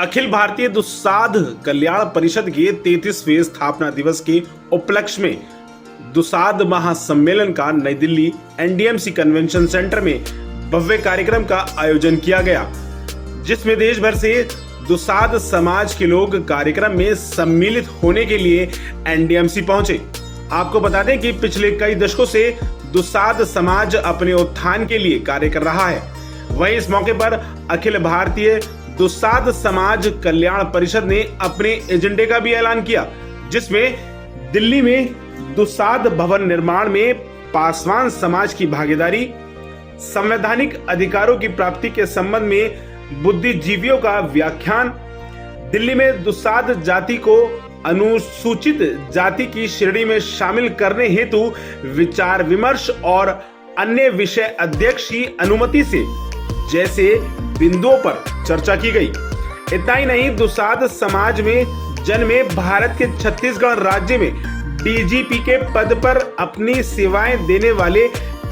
अखिल भारतीय दुसाध कल्याण परिषद के 33वें स्थापना दिवस के उपलक्ष्य में दुसाध महासम्मेलन का नई दिल्ली एनडीएमसी कन्वेंशन सेंटर में भव्य कार्यक्रम का आयोजन किया गया, जिसमें देश भर से दुसाध समाज के लोग कार्यक्रम में सम्मिलित होने के लिए एनडीएमसी पहुंचे। आपको बता दें कि पिछले कई दशकों से दुसाध समाज अपने उत्थान के लिए कार्य कर रहा है। वहीं इस मौके पर अखिल भारतीय दुसाध समाज कल्याण परिषद ने अपने एजेंडे का भी ऐलान किया, जिसमें दिल्ली में दुसाध भवन निर्माण में पासवान समाज की भागीदारी, संवैधानिक अधिकारों की प्राप्ति के संबंध में बुद्धिजीवियों का व्याख्यान, दिल्ली में दुसाध जाति को अनुसूचित जाति की श्रेणी में शामिल करने हेतु विचार विमर्श और अन्य विषय अध्यक्ष की अनुमति से जैसे बिंदुओं पर चर्चा की गई। इतना ही नहीं, दुसाध समाज में जन्मे भारत के छत्तीसगढ़ राज्य में डीजीपी के पद पर अपनी सेवाएं देने वाले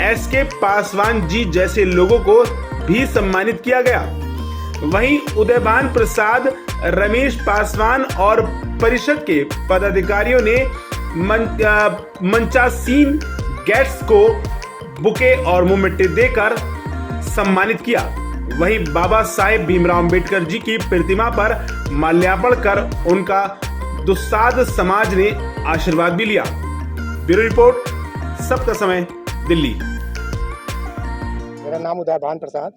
एसके पासवान जी जैसे लोगों को भी सम्मानित किया गया। वहीं उदयभान प्रसाद, रमेश पासवान और परिषद के पदाधिकारियों ने मंचासीन गेट्स को बुके और मोमबत्ती देकर सम्मानित किया। वहीं बाबा साहेब भीमराव अंबेडकर जी की प्रतिमा पर माल्यार्पण कर उनका दुसाध समाज ने आशीर्वाद भी लिया। ब्यूरो रिपोर्ट, सबका समय, दिल्ली। मेरा नाम उदयभान प्रसाद।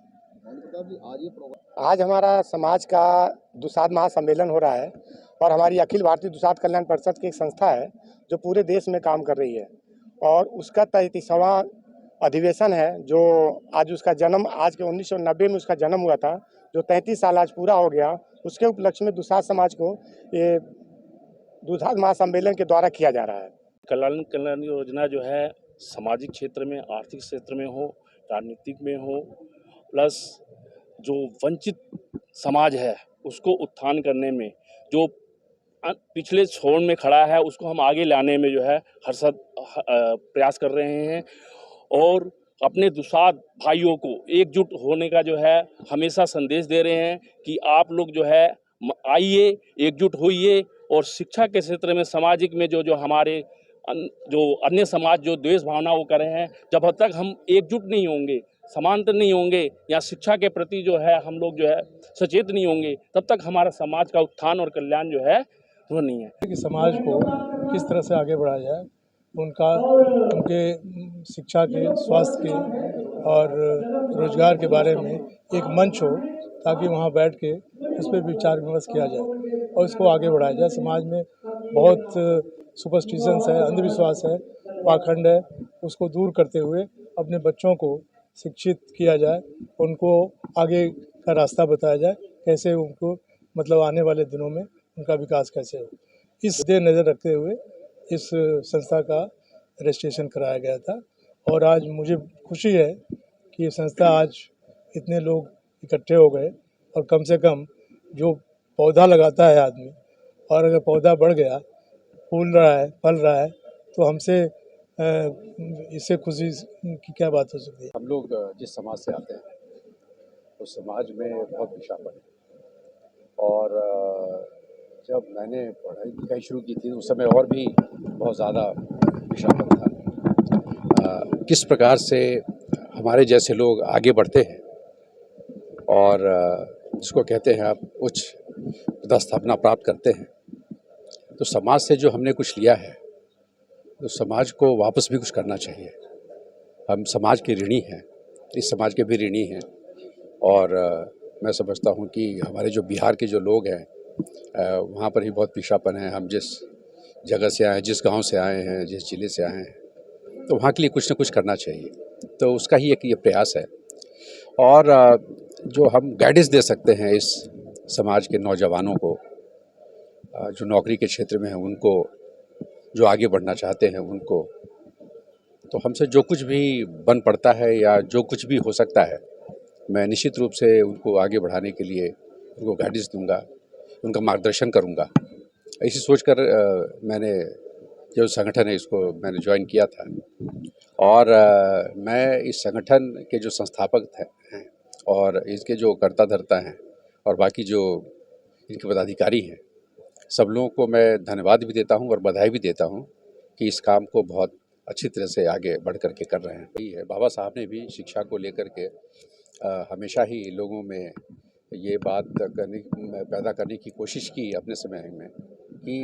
आज हमारा समाज का दुसाध महासम्मेलन हो रहा है और हमारी अखिल भारतीय दुसाध कल्याण परिषद की एक संस्था है जो पूरे देश में काम कर रही है और उसका 33वां अधिवेशन है, जो आज उसका जन्म, आज के 1990 में उसका जन्म हुआ था, जो 33 साल आज पूरा हो गया। उसके उपलक्ष्य में दुसाध समाज को ये दुसाध महासम्मेलन के द्वारा किया जा रहा है। कल्याण योजना जो है सामाजिक क्षेत्र में, आर्थिक क्षेत्र में हो, राजनीतिक में हो, प्लस जो वंचित समाज है उसको उत्थान करने में, जो पिछले छोर में खड़ा है उसको हम आगे लाने में जो है हरसद प्रयास कर रहे हैं और अपने दुसाध भाइयों को एकजुट होने का जो है हमेशा संदेश दे रहे हैं कि आप लोग जो है आइए, एकजुट होइए और शिक्षा के क्षेत्र में, सामाजिक में जो हमारे जो अन्य समाज जो द्वेष भावना वो कर रहे हैं, जब तक हम एकजुट नहीं होंगे, समांतर नहीं होंगे या शिक्षा के प्रति जो है हम लोग जो है सचेत नहीं होंगे, तब तक हमारा समाज का उत्थान और कल्याण जो है वो नहीं है। कि समाज को किस तरह से आगे बढ़ाया जाए, उनके शिक्षा के, स्वास्थ्य के और रोजगार के बारे में एक मंच हो, ताकि वहाँ बैठ के उस पर विचार विमर्श किया जाए और इसको आगे बढ़ाया जाए। समाज में बहुत सुपरस्टिशंस है, अंधविश्वास है, पाखंड है, उसको दूर करते हुए अपने बच्चों को शिक्षित किया जाए, उनको आगे का रास्ता बताया जाए, कैसे उनको मतलब आने वाले दिनों में उनका विकास कैसे हो। इस नज़र रखते हुए इस संस्था का रजिस्ट्रेशन कराया गया था और आज मुझे खुशी है कि ये संस्था आज इतने लोग इकट्ठे हो गए और कम से कम जो पौधा लगाता है आदमी, और अगर पौधा बढ़ गया, फूल रहा है, फल रहा है, तो हमसे इससे खुशी की क्या बात हो सकती है। हम लोग जिस समाज से आते हैं उस समाज में बहुत पिछड़ापन है और जब मैंने पढ़ाई लिखाई शुरू की थी उस समय और भी बहुत ज़्यादा पिछड़ापन था। किस प्रकार से हमारे जैसे लोग आगे बढ़ते हैं और जिसको कहते हैं आप उच्च पदस्थापना प्राप्त करते हैं, तो समाज से जो हमने कुछ लिया है तो समाज को वापस भी कुछ करना चाहिए। हम समाज के ऋणी हैं, इस समाज के भी ऋणी हैं और मैं समझता हूँ कि हमारे जो बिहार के जो लोग हैं वहाँ पर ही बहुत पिछड़ापन है। हम जिस जगह से आए हैं, जिस गांव से आए हैं, जिस जिले से आए हैं, तो वहाँ के लिए कुछ न कुछ करना चाहिए, तो उसका ही एक ये प्रयास है। और जो हम गाइडेंस दे सकते हैं इस समाज के नौजवानों को, जो नौकरी के क्षेत्र में हैं उनको, जो आगे बढ़ना चाहते हैं उनको, तो हमसे जो कुछ भी बन पड़ता है या जो कुछ भी हो सकता है, मैं निश्चित रूप से उनको आगे बढ़ाने के लिए उनको गाइडेंस दूंगा, उनका मार्गदर्शन करूंगा। ऐसी सोचकर मैंने जो संगठन है इसको मैंने ज्वाइन किया था और मैं इस संगठन के जो संस्थापक हैं और इसके जो कर्ता धर्ता हैं और बाकी जो इनके पदाधिकारी हैं, सब लोगों को मैं धन्यवाद भी देता हूं और बधाई भी देता हूं कि इस काम को बहुत अच्छी तरह से आगे बढ़ कर के कर रहे हैं। यही है, बाबा साहब ने भी शिक्षा को लेकर के हमेशा ही लोगों में ये बात पैदा करने की कोशिश की अपने समय में कि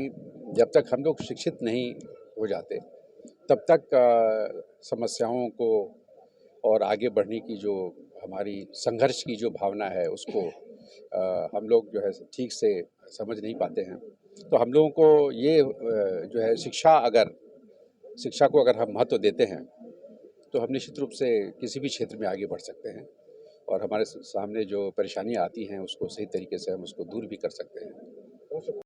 जब तक हम लोग शिक्षित नहीं हो जाते तब तक समस्याओं को और आगे बढ़ने की जो हमारी संघर्ष की जो भावना है उसको हम लोग जो है ठीक से समझ नहीं पाते हैं। तो हम लोगों को ये जो है शिक्षा को अगर हम महत्व देते हैं तो हम निश्चित रूप से किसी भी क्षेत्र में आगे बढ़ सकते हैं और हमारे सामने जो परेशानियां आती हैं उसको सही तरीके से हम उसको दूर भी कर सकते हैं।